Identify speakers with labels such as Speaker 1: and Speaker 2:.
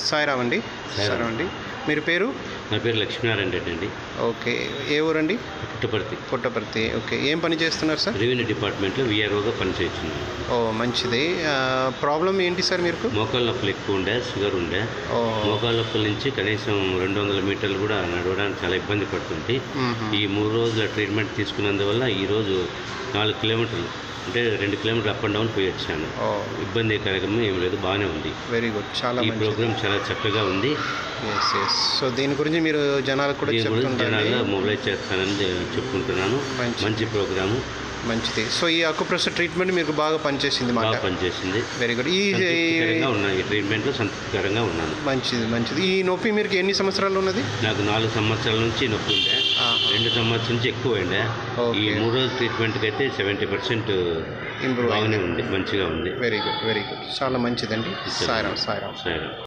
Speaker 1: సాయిరామ్ అండి. సాయిరామ్ అండి. మీరు పేరు?
Speaker 2: నా పేరు లక్ష్మీనారాయణ రెడ్డి అండి.
Speaker 1: ఓకే. ఏ ఊరండి?
Speaker 2: పుట్టపర్తి.
Speaker 1: పుట్టపర్తి. ఓకే. ఏం పని చేస్తున్నారు సార్?
Speaker 2: రెవెన్యూ డిపార్ట్మెంట్లో విఆర్ఓగా పనిచేస్తున్నాను.
Speaker 1: ఓ మంచిది. ప్రాబ్లం ఏంటి సార్ మీకు?
Speaker 2: మోకాళ్ళ నొప్పులు ఎక్కువ ఉండే, షుగర్ ఉండే. మోకాళ్ళ నొప్పుల నుంచి కనీసం 200 మీటర్లు కూడా నడవడానికి చాలా ఇబ్బంది పడుతుంది. ఈ 3 రోజుల ట్రీట్మెంట్ తీసుకున్నందువల్ల ఈరోజు 4 కిలోమీటర్లు అంటే 2 కిలోమీటర్లు అప్ అండ్ డౌన్ పోయి వచ్చాను. ఇబ్బందికరంగా ఏం లేదు, బాగానే ఉంది.
Speaker 1: Very good. చాలా
Speaker 2: ఈ ప్రోగ్రామ్ చాలా చక్కగా ఉంది.
Speaker 1: సో దీని గురించి మీరు జనాలకు కూడా
Speaker 2: జనాల్లో మొబైలైజ్ చేస్తానని చెప్పుకుంటున్నాను. మంచి ప్రోగ్రాము,
Speaker 1: మంచిది. సో ఈ అకుప్రెషర్ ట్రీట్మెంట్ మీకు బాగా పనిచేసింది?
Speaker 2: బాగా పనిచేసింది.
Speaker 1: Very good. ఈ
Speaker 2: ట్రీట్మెంట్లో సంతృప్తికరంగా ఉన్నాను.
Speaker 1: మంచిది. ఈ నొప్పి మీరు ఎన్ని సంవత్సరాలు ఉన్నది?
Speaker 2: నాకు 4 సంవత్సరాల నుంచి నొప్పి ఉండే, 2 సంవత్సరాల నుంచి ఎక్కువ ఉండే. ఈ 3 రోజుల ట్రీట్మెంట్కి అయితే 70%
Speaker 1: ఇంప్రూవ్
Speaker 2: బాగానే ఉంది, మంచిగా ఉంది.
Speaker 1: Very good. చాలా మంచిదండి. సాయిరామ్.